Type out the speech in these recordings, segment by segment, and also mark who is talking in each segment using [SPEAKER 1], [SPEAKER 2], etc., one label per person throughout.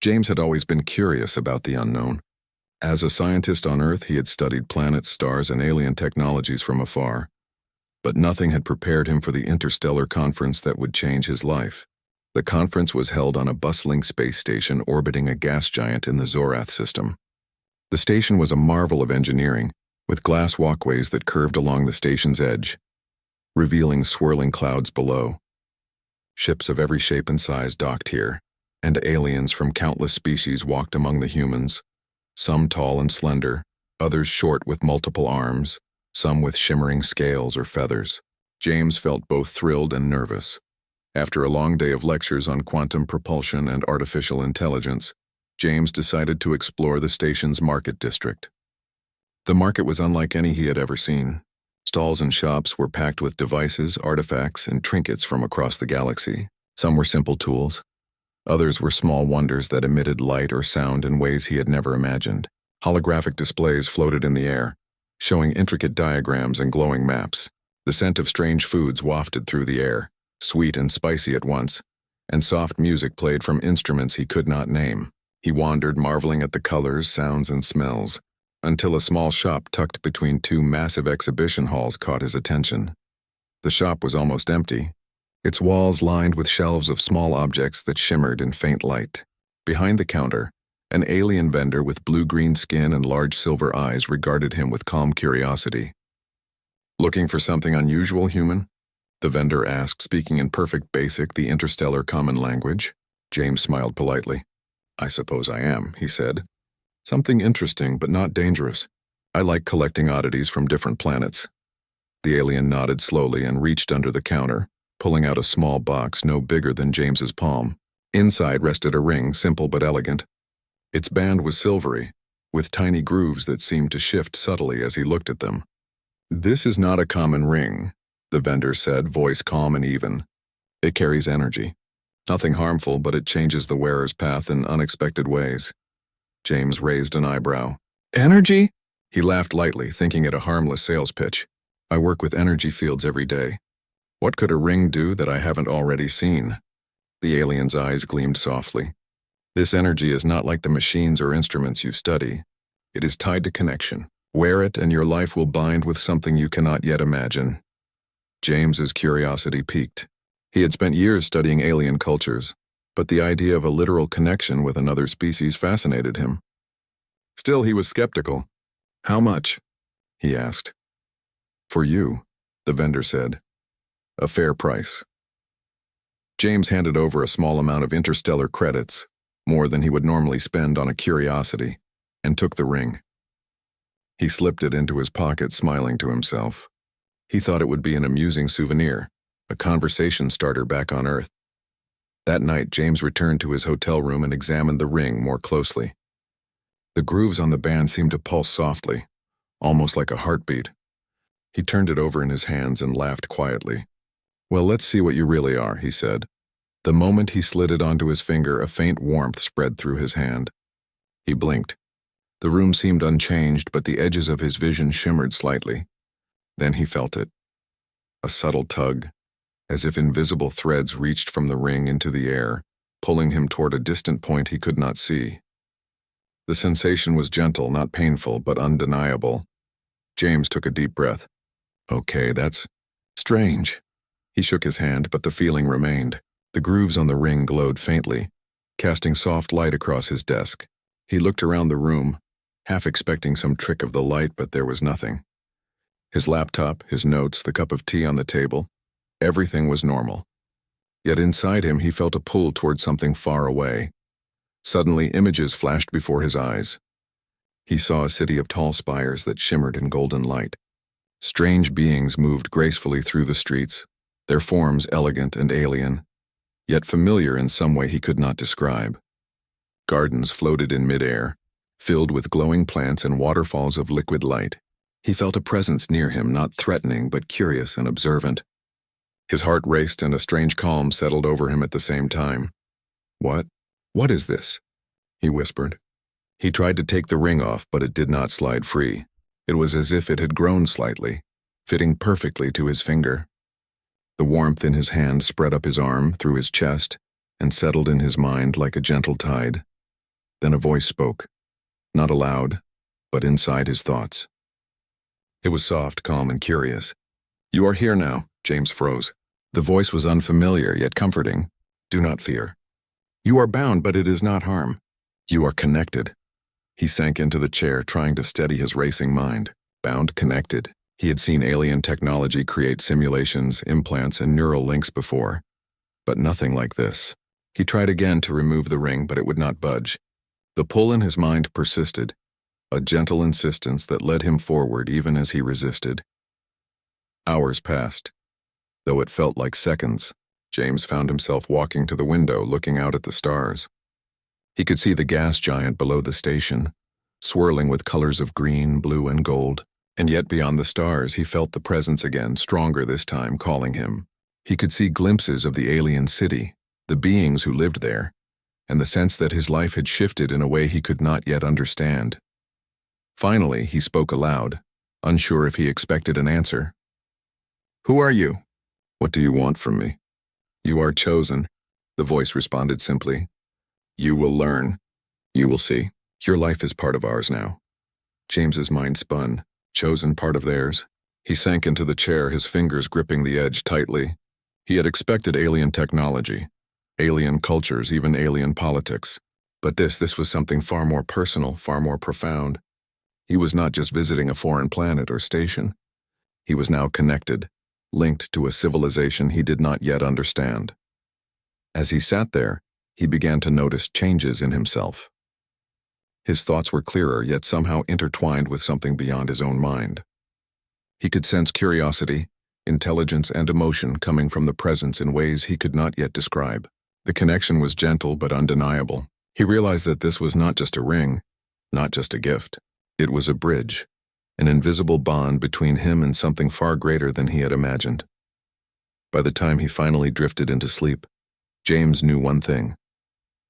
[SPEAKER 1] James had always been curious about the unknown. As a scientist on Earth, he had studied planets, stars, and alien technologies from afar. But nothing had prepared him for the interstellar conference that would change his life. The conference was held on a bustling space station orbiting a gas giant in the Zorath system. The station was a marvel of engineering, with glass walkways that curved along the station's edge, revealing swirling clouds below. Ships of every shape and size docked here, and aliens from countless species walked among the humans, some tall and slender, others short with multiple arms, some with shimmering scales or feathers. James felt both thrilled and nervous. After a long day of lectures on quantum propulsion and artificial intelligence, James decided to explore the station's market district. The market was unlike any he had ever seen. Stalls and shops were packed with devices, artifacts, and trinkets from across the galaxy. Some were simple tools. Others were small wonders that emitted light or sound in ways he had never imagined. Holographic displays floated in the air, showing intricate diagrams and glowing maps. The scent of strange foods wafted through the air, sweet and spicy at once, and soft music played from instruments he could not name. He wandered, marveling at the colors, sounds, and smells, until a small shop tucked between two massive exhibition halls caught his attention. The shop was almost empty, its walls lined with shelves of small objects that shimmered in faint light. Behind the counter, an alien vendor with blue-green skin and large silver eyes regarded him with calm curiosity. "Looking for something unusual, human?" the vendor asked, speaking in perfect basic, the interstellar common language. James smiled politely. "I suppose I am," he said. "Something interesting, but not dangerous. I like collecting oddities from different planets." The alien nodded slowly and reached under the counter, pulling out a small box no bigger than James's palm. Inside rested a ring, simple but elegant. Its band was silvery, with tiny grooves that seemed to shift subtly as he looked at them. "This is not a common ring," the vendor said, voice calm and even. "It carries energy. Nothing harmful, but it changes the wearer's path in unexpected ways." James raised an eyebrow. "Energy?" He laughed lightly, thinking it a harmless sales pitch. "I work with energy fields every day. What could a ring do that I haven't already seen?" The alien's eyes gleamed softly. "This energy is not like the machines or instruments you study. It is tied to connection. Wear it and your life will bind with something you cannot yet imagine." James's curiosity piqued. He had spent years studying alien cultures, but the idea of a literal connection with another species fascinated him. Still, he was skeptical. "How much?" he asked. "For you," the vendor said. "A fair price." James handed over a small amount of interstellar credits, more than he would normally spend on a curiosity, and took the ring. He slipped it into his pocket, smiling to himself. He thought it would be an amusing souvenir, a conversation starter back on Earth. That night, James returned to his hotel room and examined the ring more closely. The grooves on the band seemed to pulse softly, almost like a heartbeat. He turned it over in his hands and laughed quietly. "Well, let's see what you really are," he said. The moment he slid it onto his finger, a faint warmth spread through his hand. He blinked. The room seemed unchanged, but the edges of his vision shimmered slightly. Then he felt it. A subtle tug, as if invisible threads reached from the ring into the air, pulling him toward a distant point he could not see. The sensation was gentle, not painful, but undeniable. James took a deep breath. "Okay, that's strange." He shook his hand, but the feeling remained. The grooves on the ring glowed faintly, casting soft light across his desk. He looked around the room, half expecting some trick of the light, but there was nothing. His laptop, his notes, the cup of tea on the table, everything was normal. Yet inside him he felt a pull toward something far away. Suddenly, images flashed before his eyes. He saw a city of tall spires that shimmered in golden light. Strange beings moved gracefully through the streets, their forms elegant and alien, yet familiar in some way he could not describe. Gardens floated in midair, filled with glowing plants and waterfalls of liquid light. He felt a presence near him, not threatening but curious and observant. His heart raced and a strange calm settled over him at the same time. What is this?" he whispered. He tried to take the ring off, but it did not slide free. It was as if it had grown slightly, fitting perfectly to his finger. The warmth in his hand spread up his arm, through his chest, and settled in his mind like a gentle tide. Then a voice spoke, not aloud, but inside his thoughts. It was soft, calm, and curious. "You are here now," James froze. The voice was unfamiliar, yet comforting. "Do not fear. You are bound, but it is not harm. You are connected." He sank into the chair, trying to steady his racing mind. Bound, connected. He had seen alien technology create simulations, implants, and neural links before. But nothing like this. He tried again to remove the ring, but it would not budge. The pull in his mind persisted, a gentle insistence that led him forward even as he resisted. Hours passed. Though it felt like seconds, James found himself walking to the window, looking out at the stars. He could see the gas giant below the station, swirling with colors of green, blue, and gold. And yet beyond the stars, he felt the presence again, stronger this time, calling him. He could see glimpses of the alien city, the beings who lived there, and the sense that his life had shifted in a way he could not yet understand. Finally, he spoke aloud, unsure if he expected an answer. "Who are you?" "What do you want from me?" "You are chosen," the voice responded simply. "You will learn. You will see. Your life is part of ours now." James's mind spun. Chosen part of theirs. He sank into the chair, his fingers gripping the edge tightly. He had expected alien technology, alien cultures, even alien politics. But this was something far more personal, far more profound. He was not just visiting a foreign planet or station. He was now connected, linked to a civilization he did not yet understand. As he sat there, he began to notice changes in himself. His thoughts were clearer, yet somehow intertwined with something beyond his own mind. He could sense curiosity, intelligence, and emotion coming from the presence in ways he could not yet describe. The connection was gentle but undeniable. He realized that this was not just a ring, not just a gift. It was a bridge, an invisible bond between him and something far greater than he had imagined. By the time he finally drifted into sleep, James knew one thing.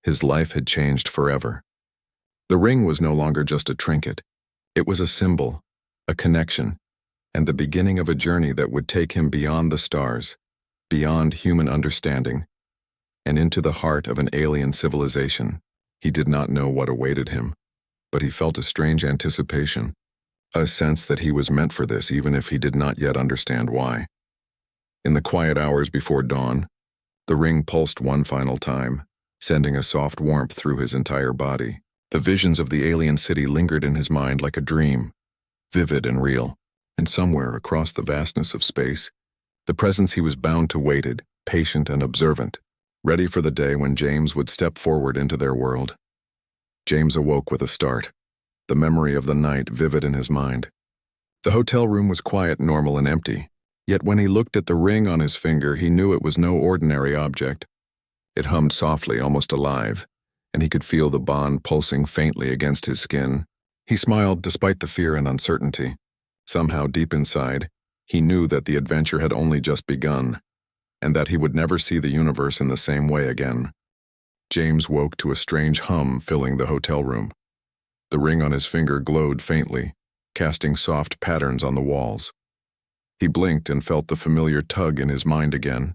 [SPEAKER 1] His life had changed forever. The ring was no longer just a trinket. It was a symbol, a connection, and the beginning of a journey that would take him beyond the stars, beyond human understanding, and into the heart of an alien civilization. He did not know what awaited him, but he felt a strange anticipation, a sense that he was meant for this even if he did not yet understand why. In the quiet hours before dawn, the ring pulsed one final time, sending a soft warmth through his entire body. The visions of the alien city lingered in his mind like a dream, vivid and real, and somewhere across the vastness of space, the presence he was bound to waited, patient and observant, ready for the day when James would step forward into their world. James awoke with a start, the memory of the night vivid in his mind. The hotel room was quiet, normal, and empty, yet when he looked at the ring on his finger, he knew it was no ordinary object. It hummed softly, almost alive, and he could feel the bond pulsing faintly against his skin. He smiled despite the fear and uncertainty. Somehow deep inside, he knew that the adventure had only just begun, and that he would never see the universe in the same way again. James woke to a strange hum filling the hotel room. The ring on his finger glowed faintly, casting soft patterns on the walls. He blinked and felt the familiar tug in his mind again.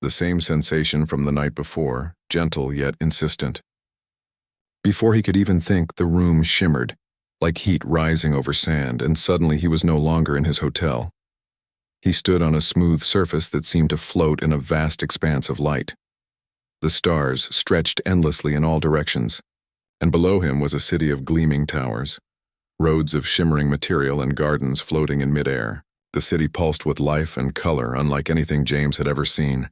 [SPEAKER 1] The same sensation from the night before, gentle yet insistent. Before he could even think, the room shimmered, like heat rising over sand, and suddenly he was no longer in his hotel. He stood on a smooth surface that seemed to float in a vast expanse of light. The stars stretched endlessly in all directions, and below him was a city of gleaming towers, roads of shimmering material and gardens floating in midair. The city pulsed with life and color unlike anything James had ever seen.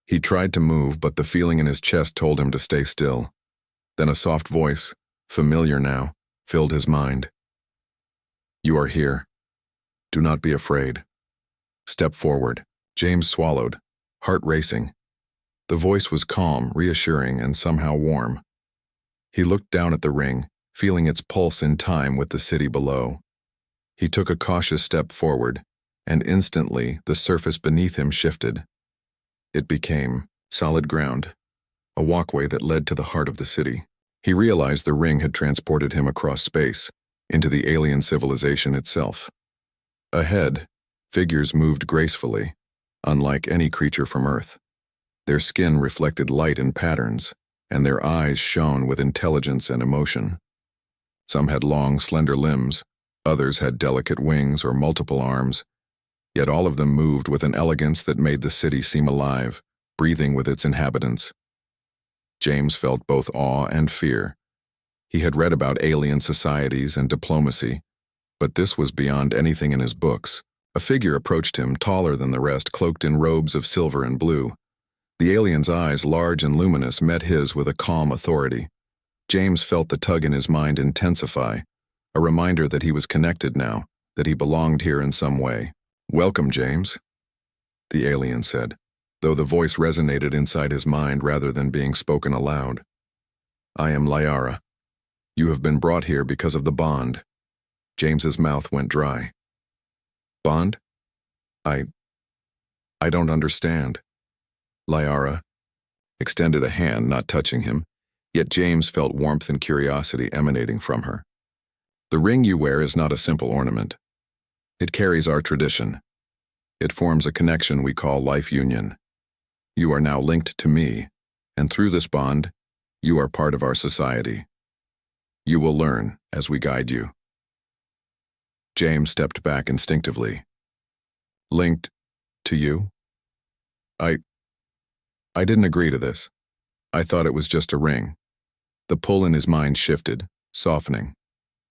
[SPEAKER 1] He tried to move, but the feeling in his chest told him to stay still. Then a soft voice, familiar now, filled his mind. "You are here. Do not be afraid. Step forward." James swallowed, heart racing. The voice was calm, reassuring, and somehow warm. He looked down at the ring, feeling its pulse in time with the city below. He took a cautious step forward, and instantly the surface beneath him shifted. It became solid ground, a walkway that led to the heart of the city. He realized the ring had transported him across space, into the alien civilization itself. Ahead, figures moved gracefully, unlike any creature from Earth. Their skin reflected light in patterns, and their eyes shone with intelligence and emotion. Some had long, slender limbs, others had delicate wings or multiple arms, yet all of them moved with an elegance that made the city seem alive, breathing with its inhabitants. James felt both awe and fear. He had read about alien societies and diplomacy, but this was beyond anything in his books. A figure approached him, taller than the rest, cloaked in robes of silver and blue. The alien's eyes, large and luminous, met his with a calm authority. James felt the tug in his mind intensify, a reminder that he was connected now, that he belonged here in some way. "Welcome, James," the alien said, though the voice resonated inside his mind rather than being spoken aloud. "I am Liara. You have been brought here because of the bond." James's mouth went dry. "Bond? I don't understand." Liara extended a hand, not touching him, yet James felt warmth and curiosity emanating from her. "The ring you wear is not a simple ornament. It carries our tradition. It forms a connection we call life union. You are now linked to me, and through this bond, you are part of our society. You will learn as we guide you." James stepped back instinctively. "Linked to you? I didn't agree to this. I thought it was just a ring." The pull in his mind shifted, softening.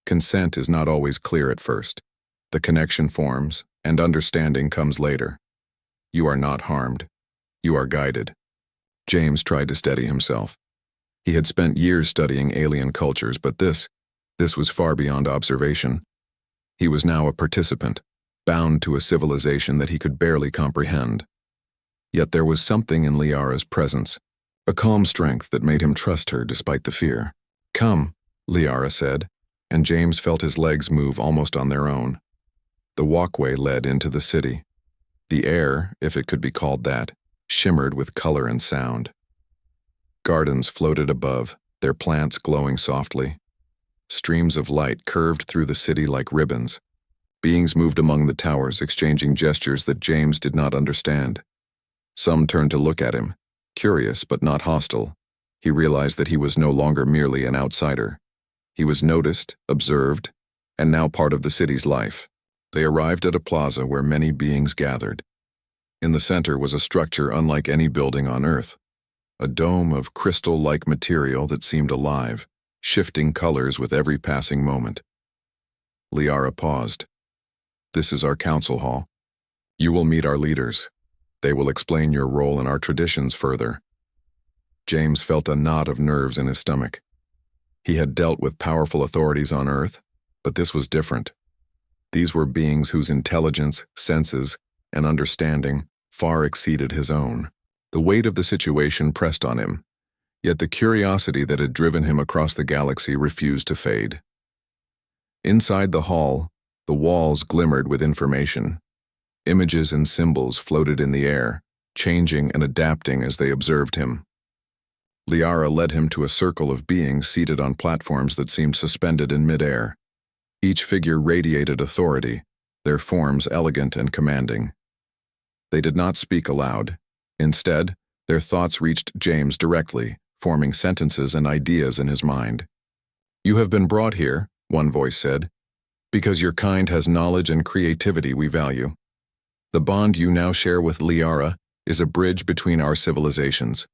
[SPEAKER 1] Consent is not always clear at first. The connection forms, and understanding comes later. You are not harmed. You are guided. James tried to steady himself. He had spent years studying alien cultures, but this was far beyond observation. He was now a participant, bound to a civilization that he could barely comprehend. Yet there was something in Liara's presence, a calm strength that made him trust her despite the fear. "Come," Liara said, and James felt his legs move almost on their own. The walkway led into the city. The air, if it could be called that, shimmered with color and sound. Gardens floated above, their plants glowing softly. Streams of light curved through the city like ribbons. Beings moved among the towers, exchanging gestures that James did not understand. Some turned to look at him, curious but not hostile. He realized that he was no longer merely an outsider. He was noticed, observed, and now part of the city's life. They arrived at a plaza where many beings gathered. In the center was a structure unlike any building on Earth, a dome of crystal-like material that seemed alive, shifting colors with every passing moment. Liara paused. "This is our council hall. You will meet our leaders. They will explain your role in our traditions further." James felt a knot of nerves in his stomach. He had dealt with powerful authorities on Earth, but this was different. These were beings whose intelligence, senses, and understanding far exceeded his own. The weight of the situation pressed on him, yet the curiosity that had driven him across the galaxy refused to fade. Inside the hall, the walls glimmered with information. Images and symbols floated in the air, changing and adapting as they observed him. Liara led him to a circle of beings seated on platforms that seemed suspended in midair. Each figure radiated authority, their forms elegant and commanding. They did not speak aloud. Instead, their thoughts reached James directly, forming sentences and ideas in his mind. "You have been brought here," one voice said, "because your kind has knowledge and creativity we value. The bond you now share with Liara is a bridge between our civilizations.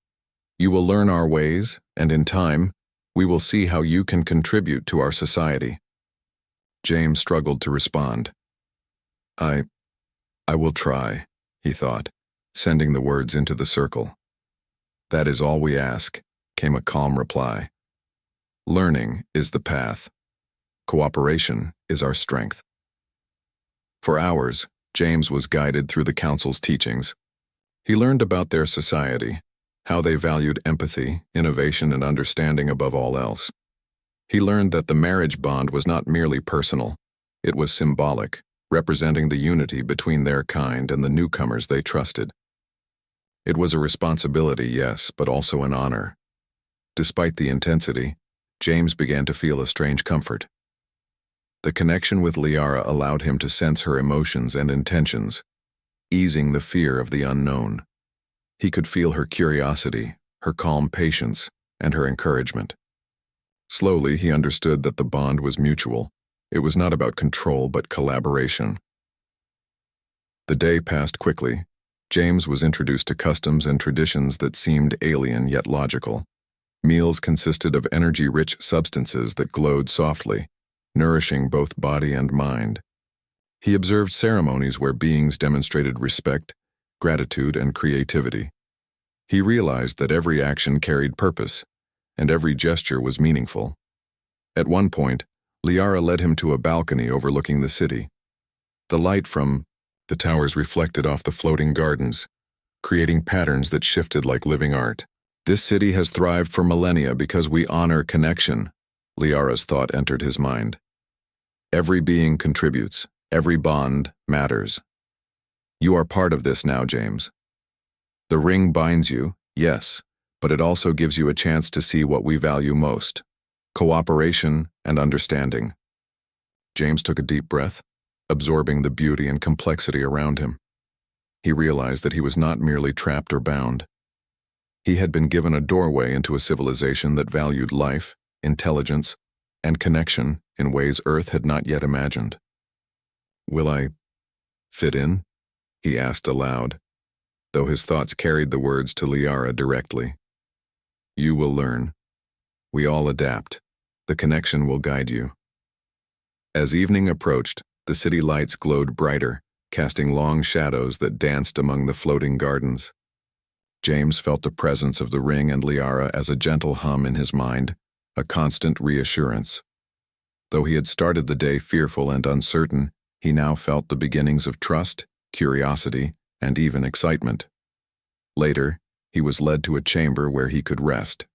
[SPEAKER 1] You will learn our ways, and in time, we will see how you can contribute to our society." James struggled to respond. I will try," he thought, sending the words into the circle. "That is all we ask," came a calm reply. "Learning is the path. Cooperation is our strength." For hours, James was guided through the council's teachings. He learned about their society, how they valued empathy, innovation, and understanding above all else. He learned that the marriage bond was not merely personal, it was symbolic, representing the unity between their kind and the newcomers they trusted. It was a responsibility, yes, but also an honor. Despite the intensity, James began to feel a strange comfort. The connection with Liara allowed him to sense her emotions and intentions, easing the fear of the unknown. He could feel her curiosity, her calm patience, and her encouragement. Slowly, he understood that the bond was mutual. It was not about control, but collaboration. The day passed quickly. James was introduced to customs and traditions that seemed alien yet logical. Meals consisted of energy-rich substances that glowed softly, nourishing both body and mind. He observed ceremonies where beings demonstrated respect, gratitude, and creativity. He realized that every action carried purpose, and every gesture was meaningful. At one point, Liara led him to a balcony overlooking the city. The light from the towers reflected off the floating gardens, creating patterns that shifted like living art. This city has thrived for millennia because we honor connection, Liara's thought entered his mind. Every being contributes, every bond matters. You are part of this now, James. The ring binds you, yes, but it also gives you a chance to see what we value most: cooperation and understanding. James took a deep breath, absorbing the beauty and complexity around him. He realized that he was not merely trapped or bound. He had been given a doorway into a civilization that valued life, intelligence, and connection in ways Earth had not yet imagined. "Will I fit in?" he asked aloud, though his thoughts carried the words to Liara directly. "You will learn. We all adapt. The connection will guide you." As evening approached, the city lights glowed brighter, casting long shadows that danced among the floating gardens. James felt the presence of the ring and Liara as a gentle hum in his mind, a constant reassurance. Though he had started the day fearful and uncertain, he now felt the beginnings of trust, curiosity, and even excitement. Later, he was led to a chamber where he could rest.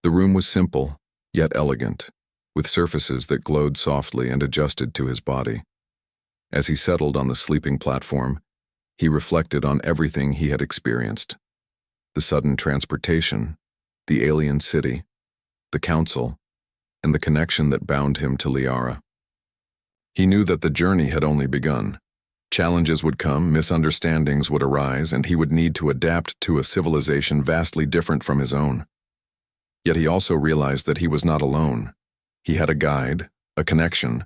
[SPEAKER 1] The room was simple, yet elegant, with surfaces that glowed softly and adjusted to his body. As he settled on the sleeping platform, he reflected on everything he had experienced: the sudden transportation, the alien city, the council, and the connection that bound him to Liara. He knew that the journey had only begun. Challenges would come, misunderstandings would arise, and he would need to adapt to a civilization vastly different from his own. Yet he also realized that he was not alone. He had a guide, a connection,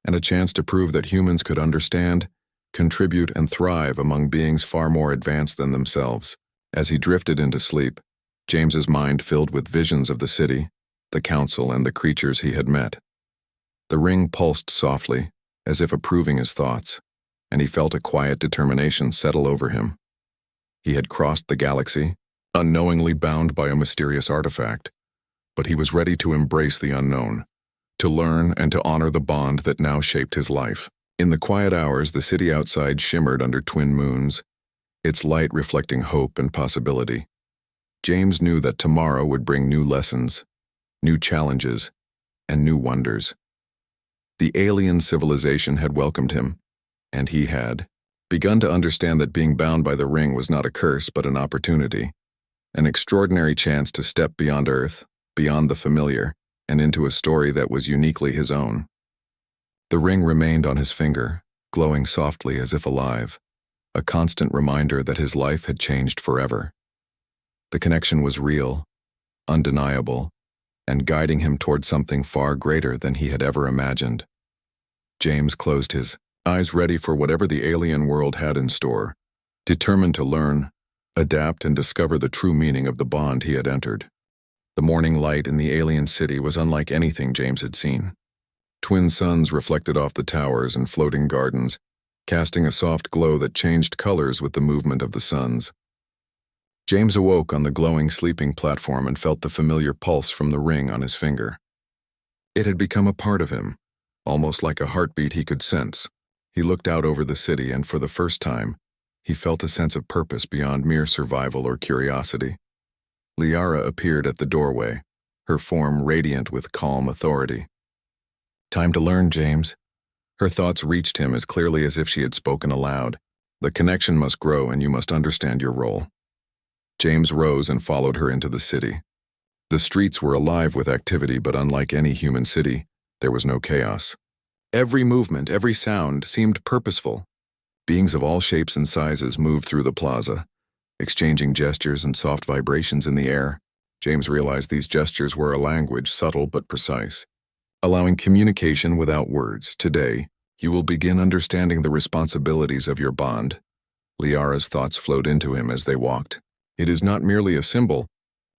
[SPEAKER 1] and a chance to prove that humans could understand, contribute, and thrive among beings far more advanced than themselves. As he drifted into sleep, James's mind filled with visions of the city, the council, and the creatures he had met. The ring pulsed softly, as if approving his thoughts, and he felt a quiet determination settle over him. He had crossed the galaxy, unknowingly bound by a mysterious artifact, but he was ready to embrace the unknown, to learn and to honor the bond that now shaped his life. In the quiet hours, the city outside shimmered under twin moons, its light reflecting hope and possibility. James knew that tomorrow would bring new lessons, new challenges, and new wonders. The alien civilization had welcomed him, and he had begun to understand that being bound by the ring was not a curse but an opportunity, an extraordinary chance to step beyond Earth, beyond the familiar, and into a story that was uniquely his own. The ring remained on his finger, glowing softly as if alive, a constant reminder that his life had changed forever. The connection was real, undeniable, and guiding him toward something far greater than he had ever imagined. James closed his eyes, ready for whatever the alien world had in store, determined to learn, adapt, and discover the true meaning of the bond he had entered. The morning light in the alien city was unlike anything James had seen. Twin suns reflected off the towers and floating gardens, casting a soft glow that changed colors with the movement of the suns. James awoke on the glowing sleeping platform and felt the familiar pulse from the ring on his finger. It had become a part of him, almost like a heartbeat he could sense. He looked out over the city, and for the first time, he felt a sense of purpose beyond mere survival or curiosity. Liara appeared at the doorway, her form radiant with calm authority. "Time to learn, James." Her thoughts reached him as clearly as if she had spoken aloud. "The connection must grow, and you must understand your role." James rose and followed her into the city. The streets were alive with activity, but unlike any human city, there was no chaos. Every movement, every sound seemed purposeful. Beings of all shapes and sizes moved through the plaza, exchanging gestures and soft vibrations in the air. James realized these gestures were a language, subtle but precise, allowing communication without words. Today, you will begin understanding the responsibilities of your bond. Liara's thoughts flowed into him as they walked. It is not merely a symbol,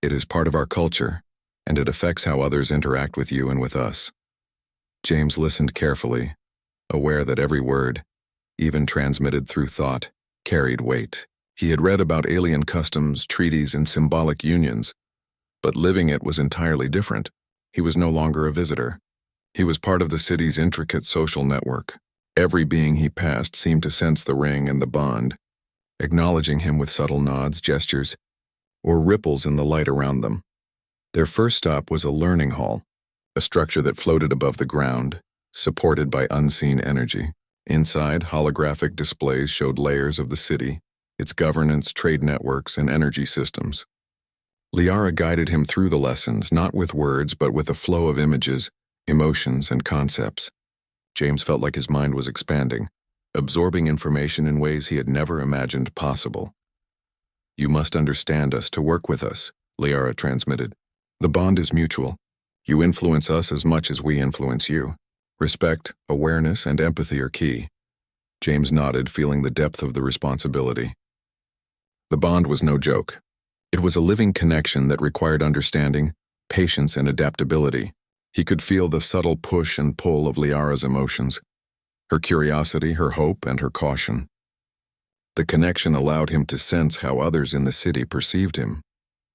[SPEAKER 1] it is part of our culture, and it affects how others interact with you and with us. James listened carefully, aware that every word, even transmitted through thought, carried weight. He had read about alien customs, treaties, and symbolic unions, but living it was entirely different. He was no longer a visitor. He was part of the city's intricate social network. Every being he passed seemed to sense the ring and the bond, acknowledging him with subtle nods, gestures, or ripples in the light around them. Their first stop was a learning hall, a structure that floated above the ground, supported by unseen energy. Inside, holographic displays showed layers of the city, its governance, trade networks, and energy systems. Liara guided him through the lessons, not with words, but with a flow of images, emotions, and concepts. James felt like his mind was expanding, absorbing information in ways he had never imagined possible. "You must understand us to work with us," Liara transmitted. "The bond is mutual. You influence us as much as we influence you. Respect, awareness, and empathy are key." James nodded, feeling the depth of the responsibility. The bond was no joke. It was a living connection that required understanding, patience, and adaptability. He could feel the subtle push and pull of Liara's emotions, her curiosity, her hope, and her caution. The connection allowed him to sense how others in the city perceived him.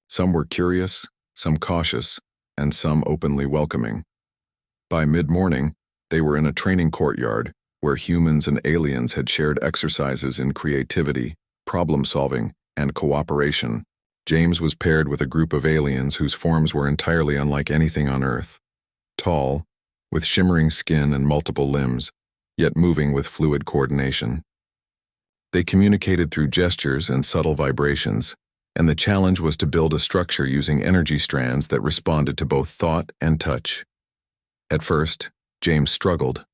[SPEAKER 1] Some were curious, some cautious, and some openly welcoming. By mid-morning, they were in a training courtyard where humans and aliens had shared exercises in creativity, problem-solving, and cooperation. James was paired with a group of aliens whose forms were entirely unlike anything on Earth. Tall, with shimmering skin and multiple limbs, yet moving with fluid coordination. They communicated through gestures and subtle vibrations, and the challenge was to build a structure using energy strands that responded to both thought and touch. At first, James struggled.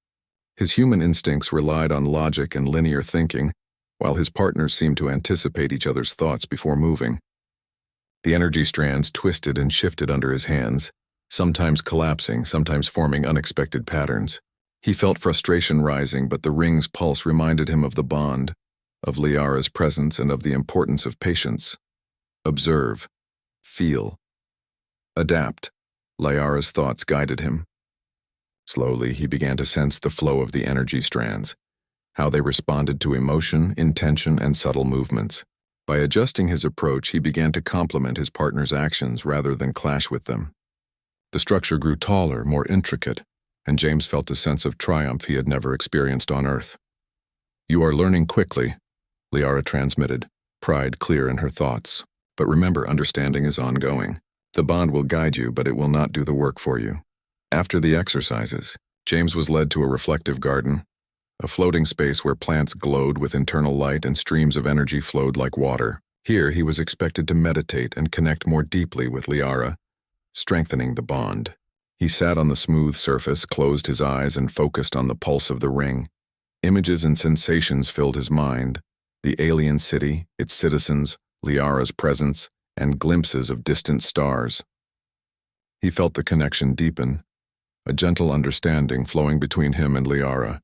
[SPEAKER 1] His human instincts relied on logic and linear thinking, while his partners seemed to anticipate each other's thoughts before moving. The energy strands twisted and shifted under his hands, sometimes collapsing, sometimes forming unexpected patterns. He felt frustration rising, but the ring's pulse reminded him of the bond, of Liara's presence, and of the importance of patience. Observe, feel, adapt. Liara's thoughts guided him. Slowly, he began to sense the flow of the energy strands, how they responded to emotion, intention, and subtle movements. By adjusting his approach, he began to complement his partner's actions rather than clash with them. The structure grew taller, more intricate, and James felt a sense of triumph he had never experienced on Earth. "You are learning quickly," Liara transmitted, pride clear in her thoughts. "But remember, understanding is ongoing. The bond will guide you, but it will not do the work for you." After the exercises, James was led to a reflective garden, a floating space where plants glowed with internal light and streams of energy flowed like water. Here he was expected to meditate and connect more deeply with Liara, strengthening the bond. He sat on the smooth surface, closed his eyes, and focused on the pulse of the ring. Images and sensations filled his mind: the alien city, its citizens, Liara's presence, and glimpses of distant stars. He felt the connection deepen, a gentle understanding flowing between him and Liara.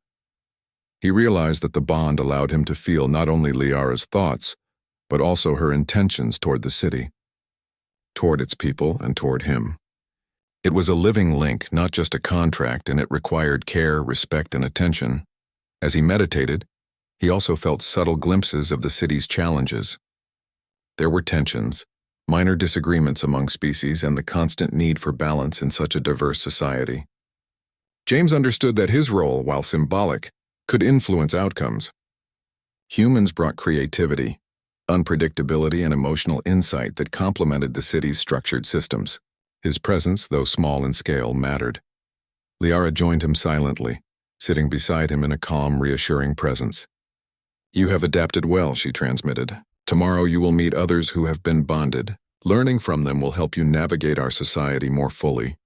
[SPEAKER 1] He realized that the bond allowed him to feel not only Liara's thoughts, but also her intentions toward the city, toward its people, and toward him. It was a living link, not just a contract, and it required care, respect, and attention. As he meditated, he also felt subtle glimpses of the city's challenges. There were tensions, minor disagreements among species, and the constant need for balance in such a diverse society. James understood that his role, while symbolic, could influence outcomes. Humans brought creativity, unpredictability, and emotional insight that complemented the city's structured systems. His presence, though small in scale, mattered. Liara joined him silently, sitting beside him in a calm, reassuring presence. "You have adapted well," she transmitted. "Tomorrow you will meet others who have been bonded. Learning from them will help you navigate our society more fully."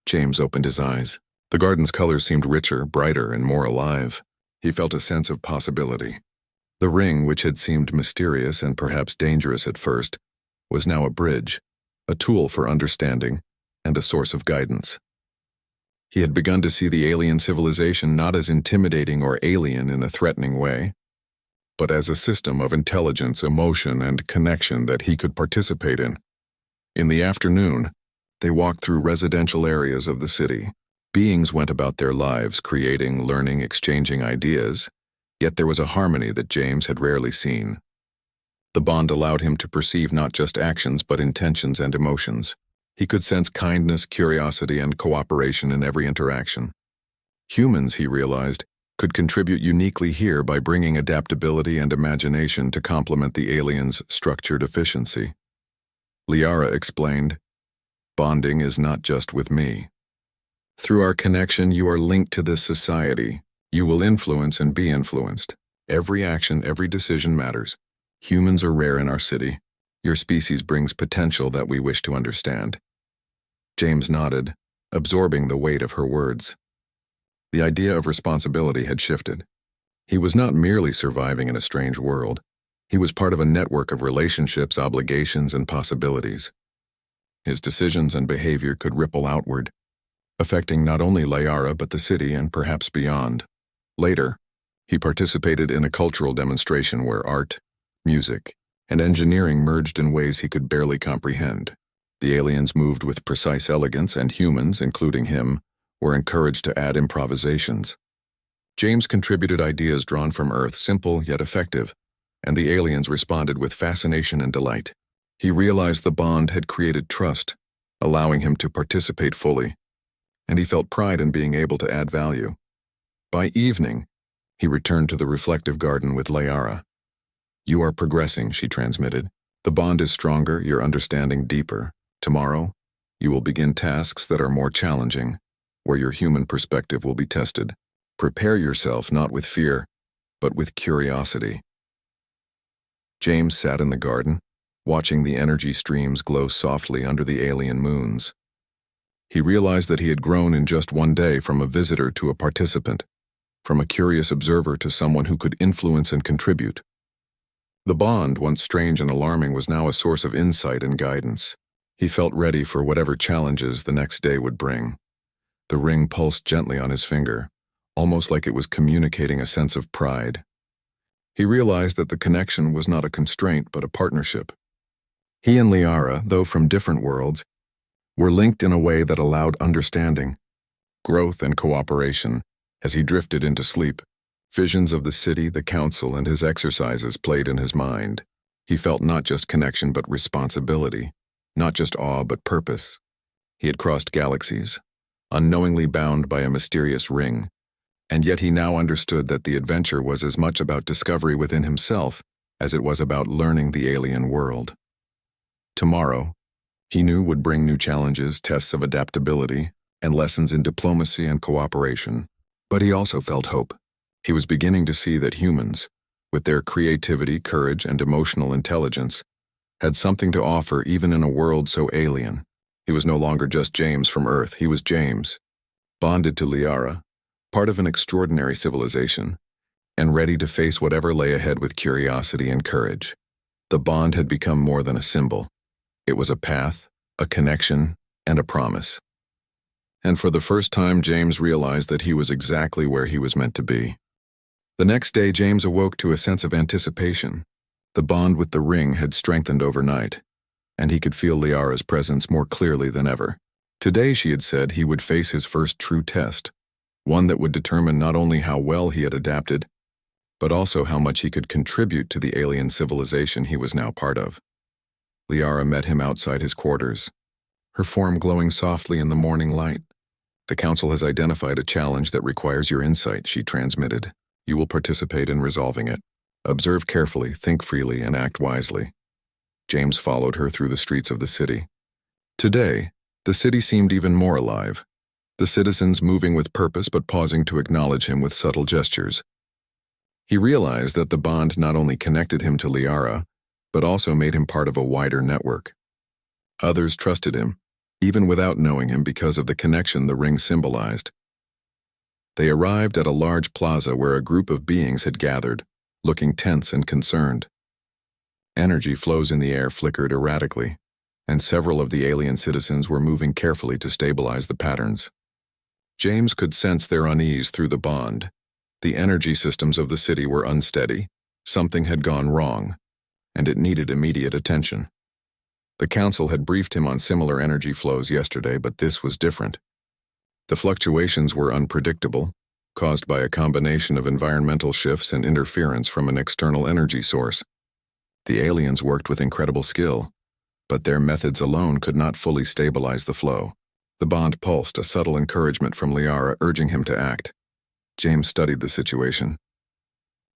[SPEAKER 1] James opened his eyes. The garden's colors seemed richer, brighter, and more alive. He felt a sense of possibility. The ring, which had seemed mysterious and perhaps dangerous at first, was now a bridge, a tool for understanding, and a source of guidance. He had begun to see the alien civilization not as intimidating or alien in a threatening way, but as a system of intelligence, emotion, and connection that he could participate in. In the afternoon, they walked through residential areas of the city. Beings went about their lives, creating, learning, exchanging ideas, yet there was a harmony that James had rarely seen. The bond allowed him to perceive not just actions but intentions and emotions. He could sense kindness, curiosity, and cooperation in every interaction. Humans, he realized, could contribute uniquely here by bringing adaptability and imagination to complement the aliens' structured efficiency. Liara explained, "Bonding is not just with me. Through our connection, you are linked to this society. You will influence and be influenced. Every action, every decision matters. Humans are rare in our city. Your species brings potential that we wish to understand." James nodded, absorbing the weight of her words. The idea of responsibility had shifted. He was not merely surviving in a strange world. He was part of a network of relationships, obligations, and possibilities. His decisions and behavior could ripple outward, affecting not only Liara but the city and perhaps beyond. Later, he participated in a cultural demonstration where art, music, and engineering merged in ways he could barely comprehend. The aliens moved with precise elegance, and humans, including him, were encouraged to add improvisations. James contributed ideas drawn from Earth, simple yet effective, and the aliens responded with fascination and delight. He realized the bond had created trust, allowing him to participate fully, and he felt pride in being able to add value. By evening, he returned to the reflective garden with Liara. "You are progressing," she transmitted. "The bond is stronger, your understanding deeper. Tomorrow, you will begin tasks that are more challenging, where your human perspective will be tested. Prepare yourself not with fear, but with curiosity." James sat in the garden, watching the energy streams glow softly under the alien moons. He realized that he had grown in just one day from a visitor to a participant, from a curious observer to someone who could influence and contribute. The bond, once strange and alarming, was now a source of insight and guidance. He felt ready for whatever challenges the next day would bring. The ring pulsed gently on his finger, almost like it was communicating a sense of pride. He realized that the connection was not a constraint but a partnership. He and Liara, though from different worlds, were linked in a way that allowed understanding, growth, and cooperation. As he drifted into sleep, visions of the city, the council, and his exercises played in his mind. He felt not just connection but responsibility, not just awe but purpose. He had crossed galaxies, unknowingly bound by a mysterious ring, and yet he now understood that the adventure was as much about discovery within himself as it was about learning the alien world. Tomorrow, he knew, would bring new challenges, tests of adaptability, and lessons in diplomacy and cooperation. But he also felt hope. He was beginning to see that humans, with their creativity, courage, and emotional intelligence, had something to offer even in a world so alien. He was no longer just James from Earth, he was James, bonded to Liara, part of an extraordinary civilization, and ready to face whatever lay ahead with curiosity and courage. The bond had become more than a symbol. It was a path, a connection, and a promise. And for the first time, James realized that he was exactly where he was meant to be. The next day, James awoke to a sense of anticipation. The bond with the ring had strengthened overnight, and he could feel Liara's presence more clearly than ever. Today, she had said, he would face his first true test, one that would determine not only how well he had adapted, but also how much he could contribute to the alien civilization he was now part of. Liara met him outside his quarters, her form glowing softly in the morning light. "The Council has identified a challenge that requires your insight," she transmitted. "You will participate in resolving it. Observe carefully, think freely, and act wisely." James followed her through the streets of the city. Today, the city seemed even more alive, the citizens moving with purpose but pausing to acknowledge him with subtle gestures. He realized that the bond not only connected him to Liara, but also made him part of a wider network. Others trusted him, even without knowing him, because of the connection the ring symbolized. They arrived at a large plaza where a group of beings had gathered, looking tense and concerned. Energy flows in the air flickered erratically, and several of the alien citizens were moving carefully to stabilize the patterns. James could sense their unease through the bond. The energy systems of the city were unsteady, something had gone wrong, and it needed immediate attention. The council had briefed him on similar energy flows yesterday, but this was different. The fluctuations were unpredictable, caused by a combination of environmental shifts and interference from an external energy source. The aliens worked with incredible skill, but their methods alone could not fully stabilize the flow. The bond pulsed, a subtle encouragement from Liara urging him to act. James studied the situation.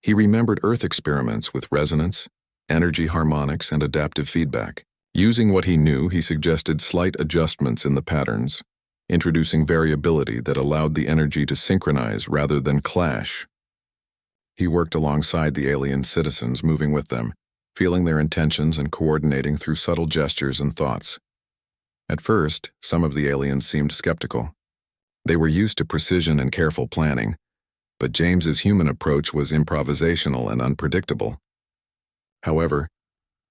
[SPEAKER 1] He remembered Earth experiments with resonance, energy harmonics, and adaptive feedback. Using what he knew, he suggested slight adjustments in the patterns, introducing variability that allowed the energy to synchronize rather than clash. He worked alongside the alien citizens, moving with them, feeling their intentions and coordinating through subtle gestures and thoughts. At first, some of the aliens seemed skeptical. They were used to precision and careful planning, but James's human approach was improvisational and unpredictable. However,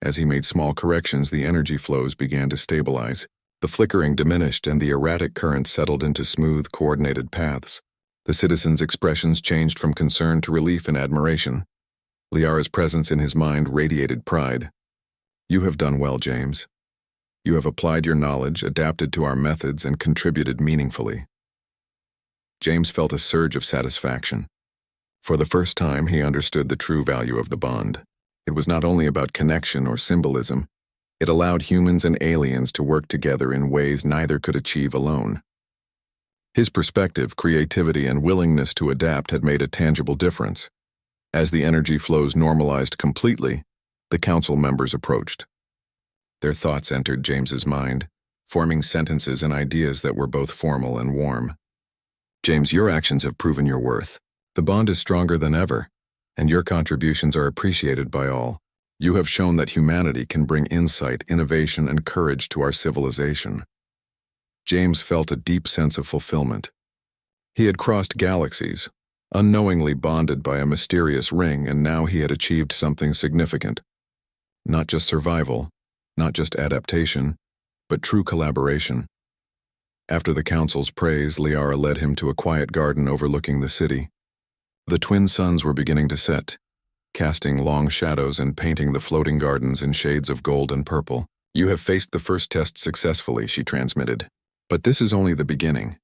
[SPEAKER 1] as he made small corrections, the energy flows began to stabilize. The flickering diminished and the erratic current settled into smooth, coordinated paths. The citizens' expressions changed from concern to relief and admiration. Liara's presence in his mind radiated pride. "You have done well, James. You have applied your knowledge, adapted to our methods, and contributed meaningfully." James felt a surge of satisfaction. For the first time, he understood the true value of the bond. It was not only about connection or symbolism. It allowed humans and aliens to work together in ways neither could achieve alone. His perspective, creativity, and willingness to adapt had made a tangible difference. As the energy flows normalized completely, the council members approached. Their thoughts entered James's mind, forming sentences and ideas that were both formal and warm. "James, your actions have proven your worth. The bond is stronger than ever, and your contributions are appreciated by all. You have shown that humanity can bring insight, innovation, and courage to our civilization." James felt a deep sense of fulfillment. He had crossed galaxies, unknowingly bonded by a mysterious ring, and now he had achieved something significant. Not just survival, not just adaptation, but true collaboration. After the council's praise, Liara led him to a quiet garden overlooking the city. The twin suns were beginning to set, casting long shadows and painting the floating gardens in shades of gold and purple. "You have faced the first test successfully," she transmitted. "But this is only the beginning.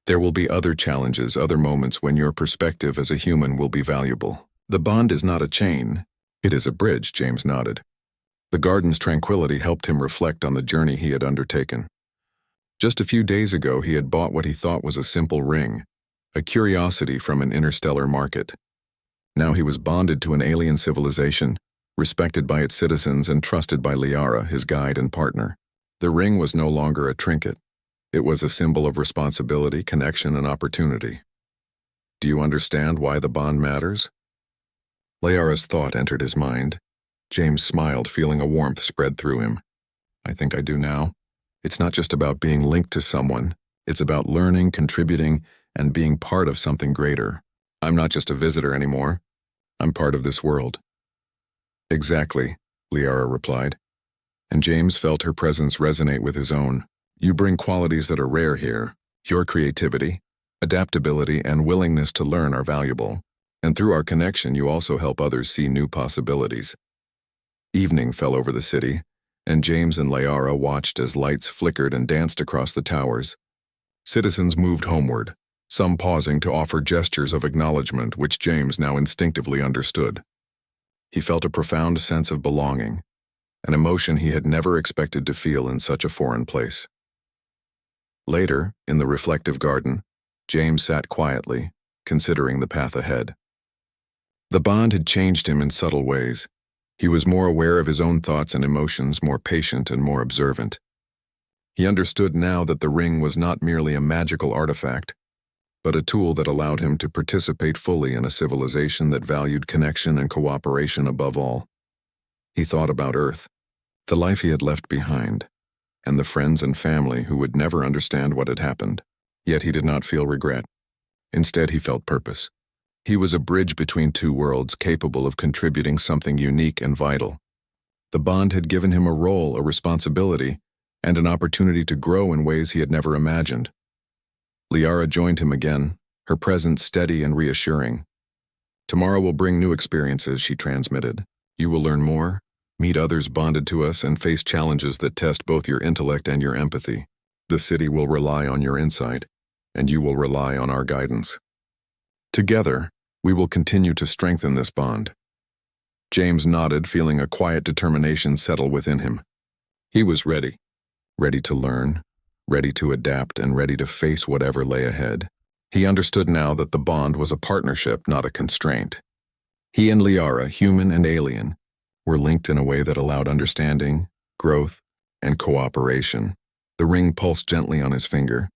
[SPEAKER 1] There will be other challenges, other moments when your perspective as a human will be valuable. The bond is not a chain. It is a bridge," James nodded. The garden's tranquility helped him reflect on the journey he had undertaken. Just a few days ago, he had bought what he thought was a simple ring, a curiosity from an interstellar market. Now he was bonded to an alien civilization, respected by its citizens and trusted by Liara, his guide and partner. The ring was no longer a trinket. It was a symbol of responsibility, connection, and opportunity. "Do you understand why the bond matters?" Liara's thought entered his mind. James smiled, feeling a warmth spread through him. "I think I do now. It's not just about being linked to someone. It's about learning, contributing, and being part of something greater. I'm not just a visitor anymore. I'm part of this world." "Exactly," Liara replied, and James felt her presence resonate with his own. "You bring qualities that are rare here. Your creativity, adaptability, and willingness to learn are valuable. And through our connection, you also help others see new possibilities." Evening fell over the city, and James and Liara watched as lights flickered and danced across the towers. Citizens moved homeward, some pausing to offer gestures of acknowledgement which James now instinctively understood. He felt a profound sense of belonging, an emotion he had never expected to feel in such a foreign place. Later, in the reflective garden, James sat quietly, considering the path ahead. The bond had changed him in subtle ways. He was more aware of his own thoughts and emotions, more patient and more observant. He understood now that the ring was not merely a magical artifact, but a tool that allowed him to participate fully in a civilization that valued connection and cooperation above all. He thought about Earth, the life he had left behind, and the friends and family who would never understand what had happened. Yet he did not feel regret. Instead, he felt purpose. He was a bridge between two worlds, capable of contributing something unique and vital. The bond had given him a role, a responsibility, and an opportunity to grow in ways he had never imagined. Liara joined him again, her presence steady and reassuring. "Tomorrow will bring new experiences," she transmitted. "You will learn more, meet others bonded to us, and face challenges that test both your intellect and your empathy. The city will rely on your insight, and you will rely on our guidance. Together, we will continue to strengthen this bond." James nodded, feeling a quiet determination settle within him. He was ready to learn, ready to adapt, and ready to face whatever lay ahead. He understood now that the bond was a partnership, not a constraint. He and Liara, human and alien, were linked in a way that allowed understanding, growth, and cooperation. The ring pulsed gently on his finger,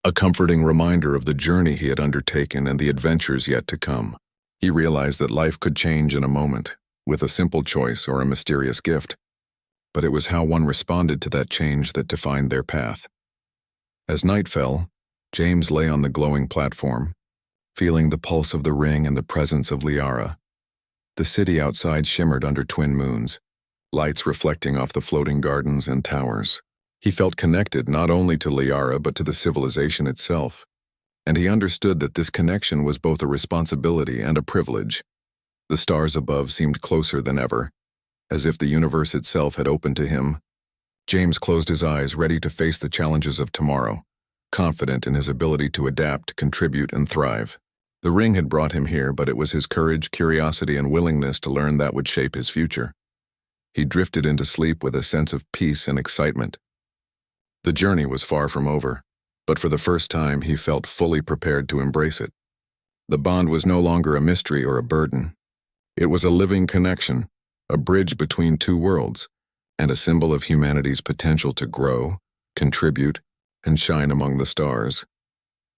[SPEAKER 1] a comforting reminder of the journey he had undertaken and the adventures yet to come. He realized that life could change in a moment, with a simple choice or a mysterious gift. But it was how one responded to that change that defined their path. As night fell, James lay on the glowing platform, feeling the pulse of the ring and the presence of Liara. The city outside shimmered under twin moons, lights reflecting off the floating gardens and towers. He felt connected not only to Liara but to the civilization itself, and he understood that this connection was both a responsibility and a privilege. The stars above seemed closer than ever, as if the universe itself had opened to him. James closed his eyes, ready to face the challenges of tomorrow, confident in his ability to adapt, contribute, and thrive. The ring had brought him here, but it was his courage, curiosity, and willingness to learn that would shape his future. He drifted into sleep with a sense of peace and excitement. The journey was far from over, but for the first time he felt fully prepared to embrace it. The bond was no longer a mystery or a burden. It was a living connection, a bridge between two worlds, and a symbol of humanity's potential to grow, contribute, and shine among the stars.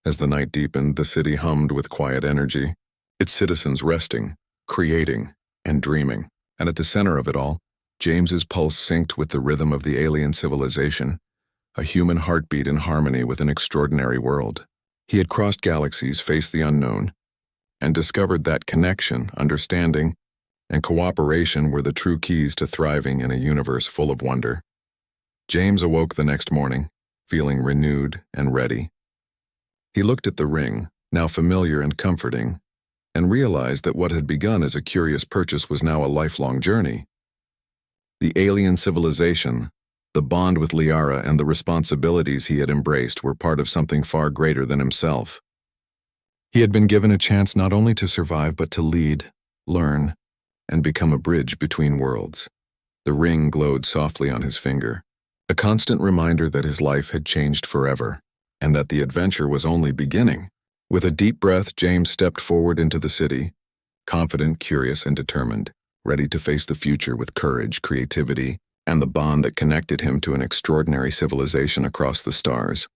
[SPEAKER 1] As the night deepened, the city hummed with quiet energy, its citizens resting, creating, and dreaming. And at the center of it all, James's pulse synced with the rhythm of the alien civilization, a human heartbeat in harmony with an extraordinary world. He had crossed galaxies, faced the unknown, and discovered that connection, understanding, and cooperation were the true keys to thriving in a universe full of wonder. James awoke the next morning, feeling renewed and ready. He looked at the ring, now familiar and comforting, and realized that what had begun as a curious purchase was now a lifelong journey. The alien civilization, the bond with Liara, and the responsibilities he had embraced were part of something far greater than himself. He had been given a chance not only to survive but to lead, learn, and become a bridge between worlds. The ring glowed softly on his finger, a constant reminder that his life had changed forever, and that the adventure was only beginning. With a deep breath, James stepped forward into the city, confident, curious, and determined, ready to face the future with courage, creativity, and the bond that connected him to an extraordinary civilization across the stars.